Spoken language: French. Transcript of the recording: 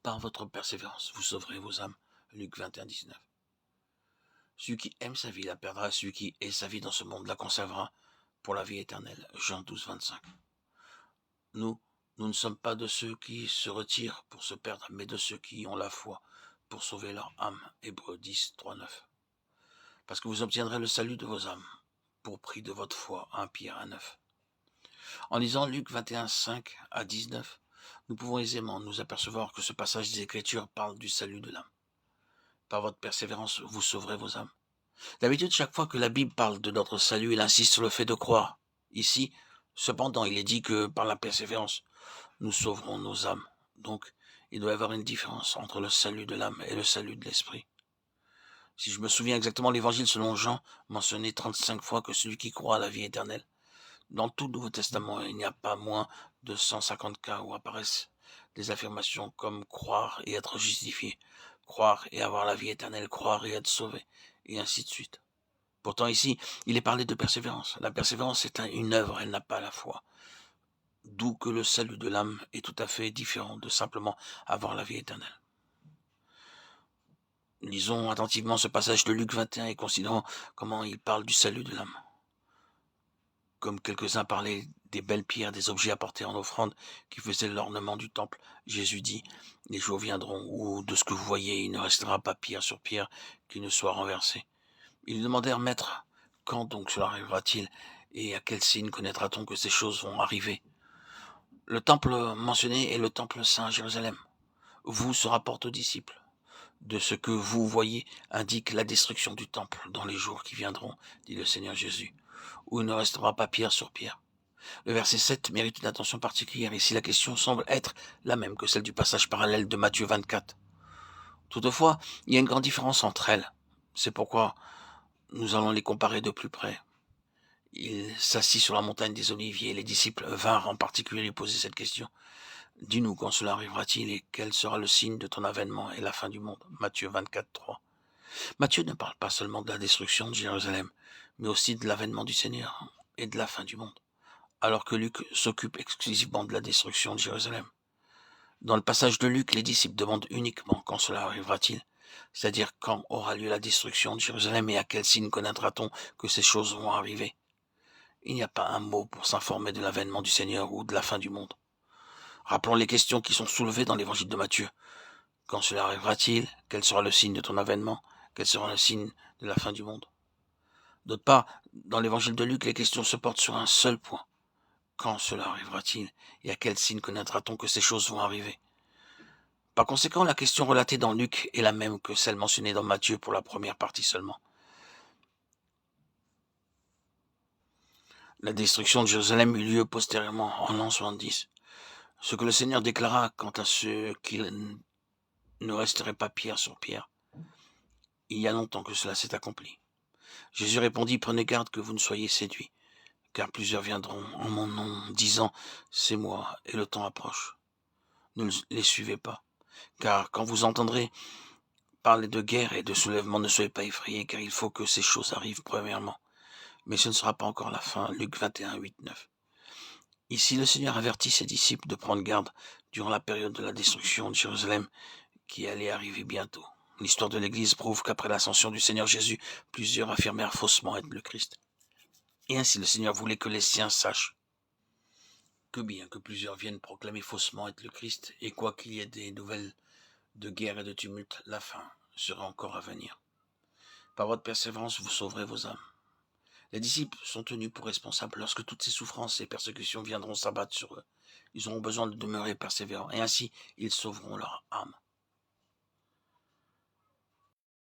Par votre persévérance, vous sauverez vos âmes. Luc 21, 19. Celui qui aime sa vie la perdra, celui qui hait sa vie dans ce monde la conservera pour la vie éternelle. Jean 12, 25. Nous ne sommes pas de ceux qui se retirent pour se perdre, mais de ceux qui ont la foi pour sauver leur âme. Hébreux 10, 3, 9. Parce que vous obtiendrez le salut de vos âmes, pour prix de votre foi. 1 Pierre 1, 9. En lisant Luc 21, 5 à 19, nous pouvons aisément nous apercevoir que ce passage des Écritures parle du salut de l'âme. Par votre persévérance, vous sauverez vos âmes. D'habitude, chaque fois que la Bible parle de notre salut, elle insiste sur le fait de croire. Ici, cependant, il est dit que par la persévérance, nous sauverons nos âmes. Donc, il doit y avoir une différence entre le salut de l'âme et le salut de l'esprit. Si je me souviens exactement, l'évangile selon Jean mentionnait 35 fois que celui qui croit à la vie éternelle. Dans tout le Nouveau Testament, il n'y a pas moins de 150 cas où apparaissent des affirmations comme croire et être justifié, croire et avoir la vie éternelle, croire et être sauvé, et ainsi de suite. Pourtant ici, il est parlé de persévérance. La persévérance est une œuvre, elle n'a pas la foi. D'où que le salut de l'âme est tout à fait différent de simplement avoir la vie éternelle. Lisons attentivement ce passage de Luc 21 et considérons comment il parle du salut de l'âme. Comme quelques-uns parlaient des belles pierres, des objets apportés en offrande qui faisaient l'ornement du temple, Jésus dit, les jours viendront où de ce que vous voyez, il ne restera pas pierre sur pierre qui ne soit renversée. Ils lui demandèrent, Maître, quand donc cela arrivera-t-il et à quel signe connaîtra-t-on que ces choses vont arriver? Le temple mentionné est le temple saint à Jérusalem. Vous se rapporte aux disciples. De ce que vous voyez indique la destruction du temple dans les jours qui viendront, dit le Seigneur Jésus, où il ne restera pas pierre sur pierre. Le verset 7 mérite une attention particulière. Ici, la question semble être la même que celle du passage parallèle de Matthieu 24. Toutefois, il y a une grande différence entre elles. C'est pourquoi nous allons les comparer de plus près. Il s'assit sur la montagne des Oliviers et les disciples vinrent en particulier lui poser cette question. Dis-nous quand cela arrivera-t-il et quel sera le signe de ton avènement et la fin du monde. Matthieu 24, 3. Matthieu ne parle pas seulement de la destruction de Jérusalem, mais aussi de l'avènement du Seigneur et de la fin du monde, alors que Luc s'occupe exclusivement de la destruction de Jérusalem. Dans le passage de Luc, les disciples demandent uniquement quand cela arrivera-t-il, c'est-à-dire quand aura lieu la destruction de Jérusalem et à quel signe connaîtra-t-on que ces choses vont arriver. Il n'y a pas un mot pour s'informer de l'avènement du Seigneur ou de la fin du monde. Rappelons les questions qui sont soulevées dans l'évangile de Matthieu. Quand cela arrivera-t-il? Quel sera le signe de ton avènement? Quel sera le signe de la fin du monde? D'autre part, dans l'évangile de Luc, les questions se portent sur un seul point. Quand cela arrivera-t-il? Et à quel signe connaîtra-t-on que ces choses vont arriver? Par conséquent, la question relatée dans Luc est la même que celle mentionnée dans Matthieu pour la première partie seulement. La destruction de Jérusalem eut lieu postérieurement en l'an 70. Ce que le Seigneur déclara quant à ceux qui ne resteraient pas pierre sur pierre. Il y a longtemps que cela s'est accompli. Jésus répondit, prenez garde que vous ne soyez séduits, car plusieurs viendront en mon nom, disant, c'est moi, et le temps approche. Ne les suivez pas, car quand vous entendrez parler de guerre et de soulèvement, ne soyez pas effrayés, car il faut que ces choses arrivent premièrement. Mais ce ne sera pas encore la fin. Luc 21, 8, 9. Ici, le Seigneur avertit ses disciples de prendre garde durant la période de la destruction de Jérusalem qui allait arriver bientôt. L'histoire de l'Église prouve qu'après l'ascension du Seigneur Jésus, plusieurs affirmèrent faussement être le Christ. Et ainsi le Seigneur voulait que les siens sachent que bien que plusieurs viennent proclamer faussement être le Christ, et quoi qu'il y ait des nouvelles de guerre et de tumulte, la fin sera encore à venir. Par votre persévérance, vous sauverez vos âmes. Les disciples sont tenus pour responsables lorsque toutes ces souffrances et persécutions viendront s'abattre sur eux. Ils auront besoin de demeurer persévérants, et ainsi ils sauveront leur âme.